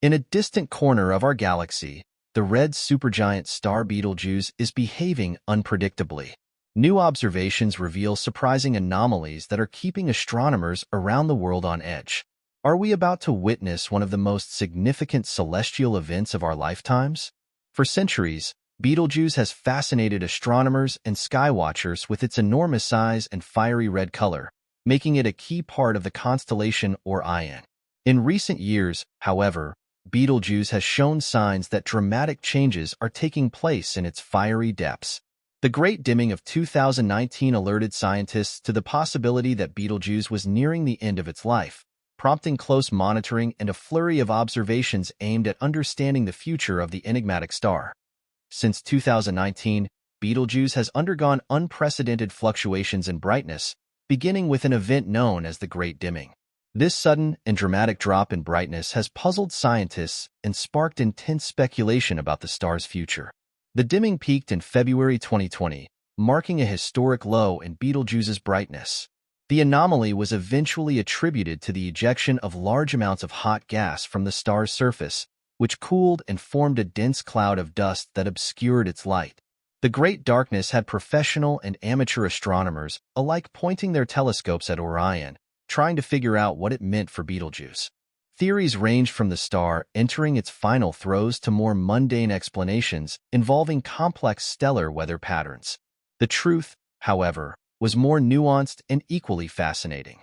In a distant corner of our galaxy, the red supergiant star Betelgeuse is behaving unpredictably. New observations reveal surprising anomalies that are keeping astronomers around the world on edge. Are we about to witness one of the most significant celestial events of our lifetimes? For centuries, Betelgeuse has fascinated astronomers and skywatchers with its enormous size and fiery red color, making it a key part of the constellation Orion. In recent years, however, Betelgeuse has shown signs that dramatic changes are taking place in its fiery depths. The Great Dimming of 2019 alerted scientists to the possibility that Betelgeuse was nearing the end of its life, prompting close monitoring and a flurry of observations aimed at understanding the future of the enigmatic star. Since 2019, Betelgeuse has undergone unprecedented fluctuations in brightness, beginning with an event known as the Great Dimming. This sudden and dramatic drop in brightness has puzzled scientists and sparked intense speculation about the star's future. The dimming peaked in February 2020, marking a historic low in Betelgeuse's brightness. The anomaly was eventually attributed to the ejection of large amounts of hot gas from the star's surface, which cooled and formed a dense cloud of dust that obscured its light. The Great Darkness had professional and amateur astronomers alike pointing their telescopes at Orion, trying to figure out what it meant for Betelgeuse. Theories ranged from the star entering its final throes to more mundane explanations involving complex stellar weather patterns. The truth, however, was more nuanced and equally fascinating.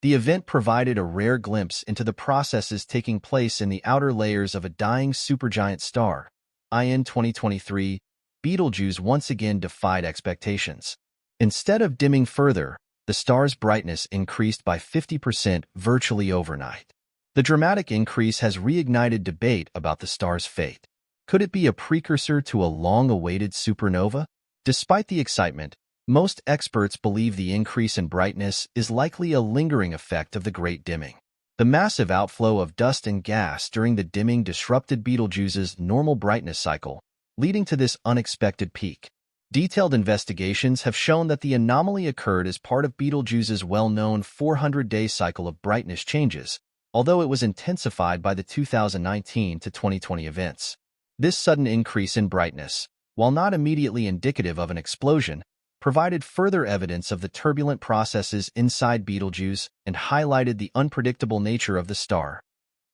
The event provided a rare glimpse into the processes taking place in the outer layers of a dying supergiant star. In 2023, Betelgeuse once again defied expectations. Instead of dimming further, the star's brightness increased by 50% virtually overnight. The dramatic increase has reignited debate about the star's fate. Could it be a precursor to a long-awaited supernova? Despite the excitement, most experts believe the increase in brightness is likely a lingering effect of the Great Dimming. The massive outflow of dust and gas during the dimming disrupted Betelgeuse's normal brightness cycle, leading to this unexpected peak. Detailed investigations have shown that the anomaly occurred as part of Betelgeuse's well-known 400-day cycle of brightness changes, although it was intensified by the 2019 to 2020 events. This sudden increase in brightness, while not immediately indicative of an explosion, provided further evidence of the turbulent processes inside Betelgeuse and highlighted the unpredictable nature of the star.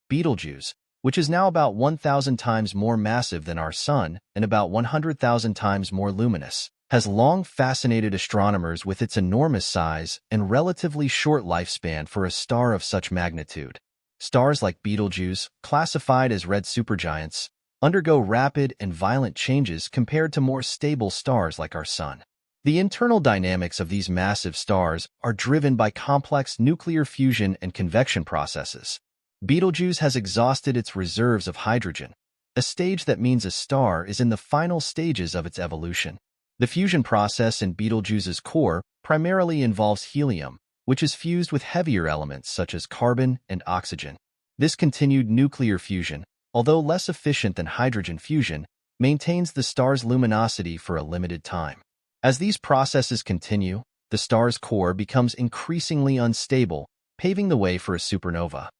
Betelgeuse, which is now about 1,000 times more massive than our Sun and about 100,000 times more luminous, has long fascinated astronomers with its enormous size and relatively short lifespan for a star of such magnitude. Stars like Betelgeuse, classified as red supergiants, undergo rapid and violent changes compared to more stable stars like our Sun. The internal dynamics of these massive stars are driven by complex nuclear fusion and convection processes. Betelgeuse has exhausted its reserves of hydrogen, a stage that means a star is in the final stages of its evolution. The fusion process in Betelgeuse's core primarily involves helium, which is fused with heavier elements such as carbon and oxygen. This continued nuclear fusion, although less efficient than hydrogen fusion, maintains the star's luminosity for a limited time. As these processes continue, the star's core becomes increasingly unstable, paving the way for a supernova.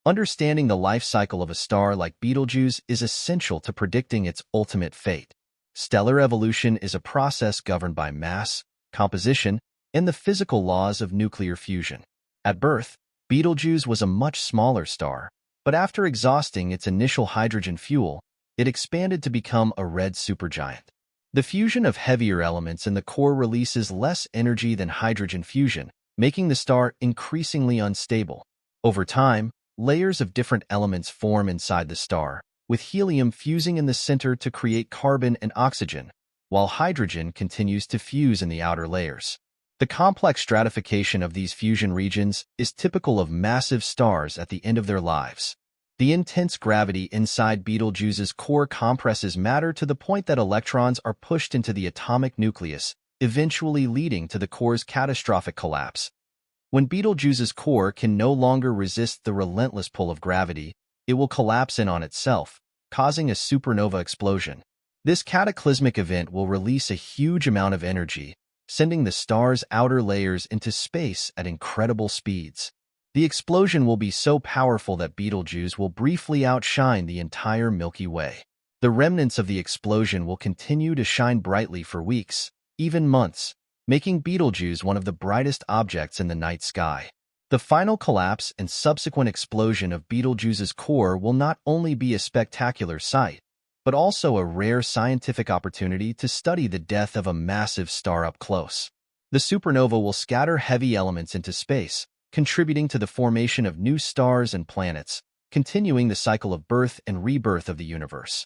Understanding the life cycle of a star like Betelgeuse is essential to predicting its ultimate fate. Stellar evolution is a process governed by mass, composition, and the physical laws of nuclear fusion. At birth, Betelgeuse was a much smaller star, but after exhausting its initial hydrogen fuel, it expanded to become a red supergiant. The fusion of heavier elements in the core releases less energy than hydrogen fusion, making the star increasingly unstable. Over time, layers of different elements form inside the star, with helium fusing in the center to create carbon and oxygen, while hydrogen continues to fuse in the outer layers. The complex stratification of these fusion regions is typical of massive stars at the end of their lives. The intense gravity inside Betelgeuse's core compresses matter to the point that electrons are pushed into the atomic nucleus, eventually leading to the core's catastrophic collapse. When Betelgeuse's core can no longer resist the relentless pull of gravity, it will collapse in on itself, causing a supernova explosion. This cataclysmic event will release a huge amount of energy, sending the star's outer layers into space at incredible speeds. The explosion will be so powerful that Betelgeuse will briefly outshine the entire Milky Way. The remnants of the explosion will continue to shine brightly for weeks, even months, making Betelgeuse one of the brightest objects in the night sky. The final collapse and subsequent explosion of Betelgeuse's core will not only be a spectacular sight, but also a rare scientific opportunity to study the death of a massive star up close. The supernova will scatter heavy elements into space, contributing to the formation of new stars and planets, continuing the cycle of birth and rebirth of the universe.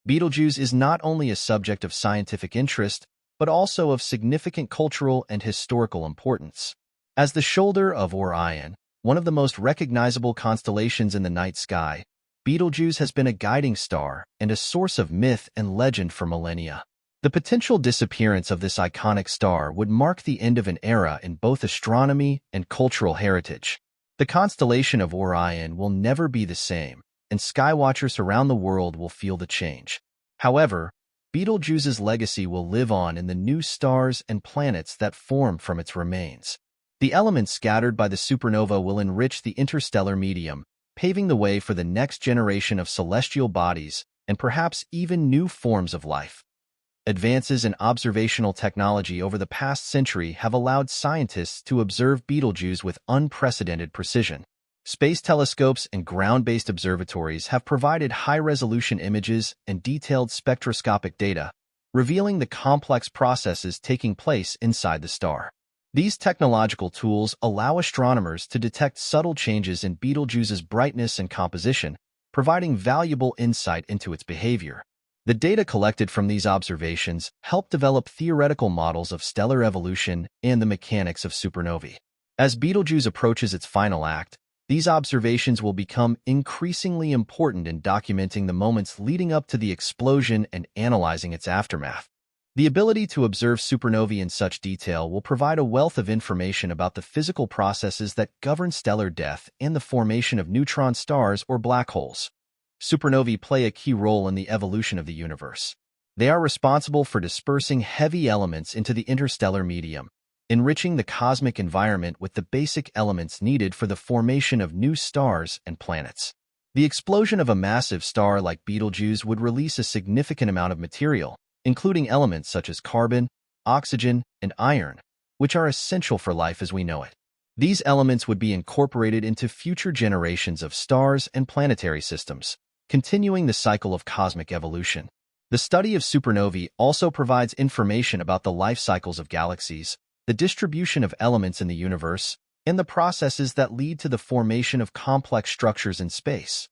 Betelgeuse is not only a subject of scientific interest, but also of significant cultural and historical importance. As the shoulder of Orion, one of the most recognizable constellations in the night sky, Betelgeuse has been a guiding star and a source of myth and legend for millennia. The potential disappearance of this iconic star would mark the end of an era in both astronomy and cultural heritage. The constellation of Orion will never be the same, and skywatchers around the world will feel the change. However, Betelgeuse's legacy will live on in the new stars and planets that form from its remains. The elements scattered by the supernova will enrich the interstellar medium, paving the way for the next generation of celestial bodies and perhaps even new forms of life. Advances in observational technology over the past century have allowed scientists to observe Betelgeuse with unprecedented precision. Space telescopes and ground-based observatories have provided high-resolution images and detailed spectroscopic data, revealing the complex processes taking place inside the star. These technological tools allow astronomers to detect subtle changes in Betelgeuse's brightness and composition, providing valuable insight into its behavior. The data collected from these observations help develop theoretical models of stellar evolution and the mechanics of supernovae. As Betelgeuse approaches its final act, these observations will become increasingly important in documenting the moments leading up to the explosion and analyzing its aftermath. The ability to observe supernovae in such detail will provide a wealth of information about the physical processes that govern stellar death and the formation of neutron stars or black holes. Supernovae play a key role in the evolution of the universe. They are responsible for dispersing heavy elements into the interstellar medium, enriching the cosmic environment with the basic elements needed for the formation of new stars and planets. The explosion of a massive star like Betelgeuse would release a significant amount of material, including elements such as carbon, oxygen, and iron, which are essential for life as we know it. These elements would be incorporated into future generations of stars and planetary systems, continuing the cycle of cosmic evolution. The study of supernovae also provides information about the life cycles of galaxies, the distribution of elements in the universe, and the processes that lead to the formation of complex structures in space.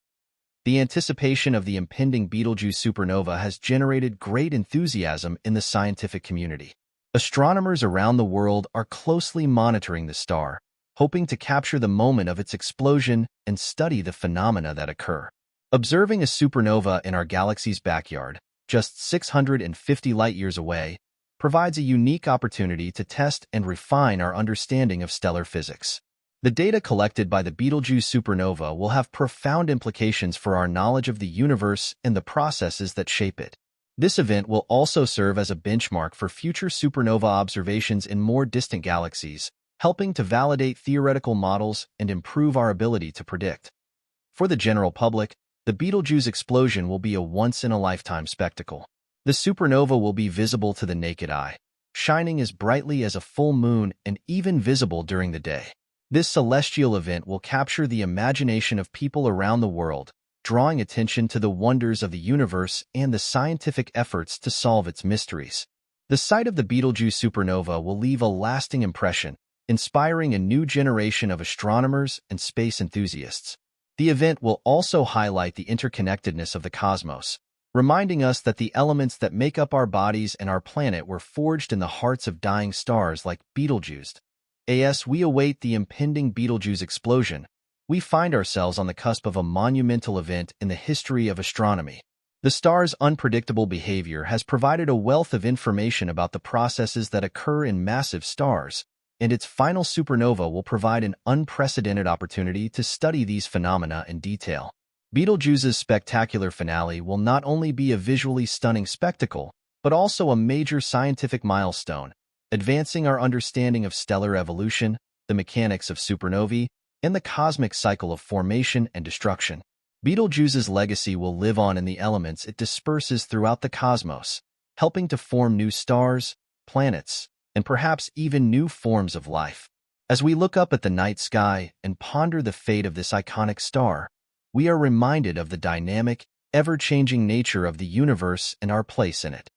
The anticipation of the impending Betelgeuse supernova has generated great enthusiasm in the scientific community. Astronomers around the world are closely monitoring the star, hoping to capture the moment of its explosion and study the phenomena that occur. Observing a supernova in our galaxy's backyard, just 650 light-years away, provides a unique opportunity to test and refine our understanding of stellar physics. The data collected by the Betelgeuse supernova will have profound implications for our knowledge of the universe and the processes that shape it. This event will also serve as a benchmark for future supernova observations in more distant galaxies, helping to validate theoretical models and improve our ability to predict. For the general public, the Betelgeuse explosion will be a once-in-a-lifetime spectacle. The supernova will be visible to the naked eye, shining as brightly as a full moon and even visible during the day. This celestial event will capture the imagination of people around the world, drawing attention to the wonders of the universe and the scientific efforts to solve its mysteries. The sight of the Betelgeuse supernova will leave a lasting impression, inspiring a new generation of astronomers and space enthusiasts. The event will also highlight the interconnectedness of the cosmos, reminding us that the elements that make up our bodies and our planet were forged in the hearts of dying stars like Betelgeuse. As we await the impending Betelgeuse explosion, we find ourselves on the cusp of a monumental event in the history of astronomy. The star's unpredictable behavior has provided a wealth of information about the processes that occur in massive stars, and its final supernova will provide an unprecedented opportunity to study these phenomena in detail. Betelgeuse's spectacular finale will not only be a visually stunning spectacle, but also a major scientific milestone, advancing our understanding of stellar evolution, the mechanics of supernovae, in the cosmic cycle of formation and destruction. Betelgeuse's legacy will live on in the elements it disperses throughout the cosmos, helping to form new stars, planets, and perhaps even new forms of life. As we look up at the night sky and ponder the fate of this iconic star, we are reminded of the dynamic, ever-changing nature of the universe and our place in it.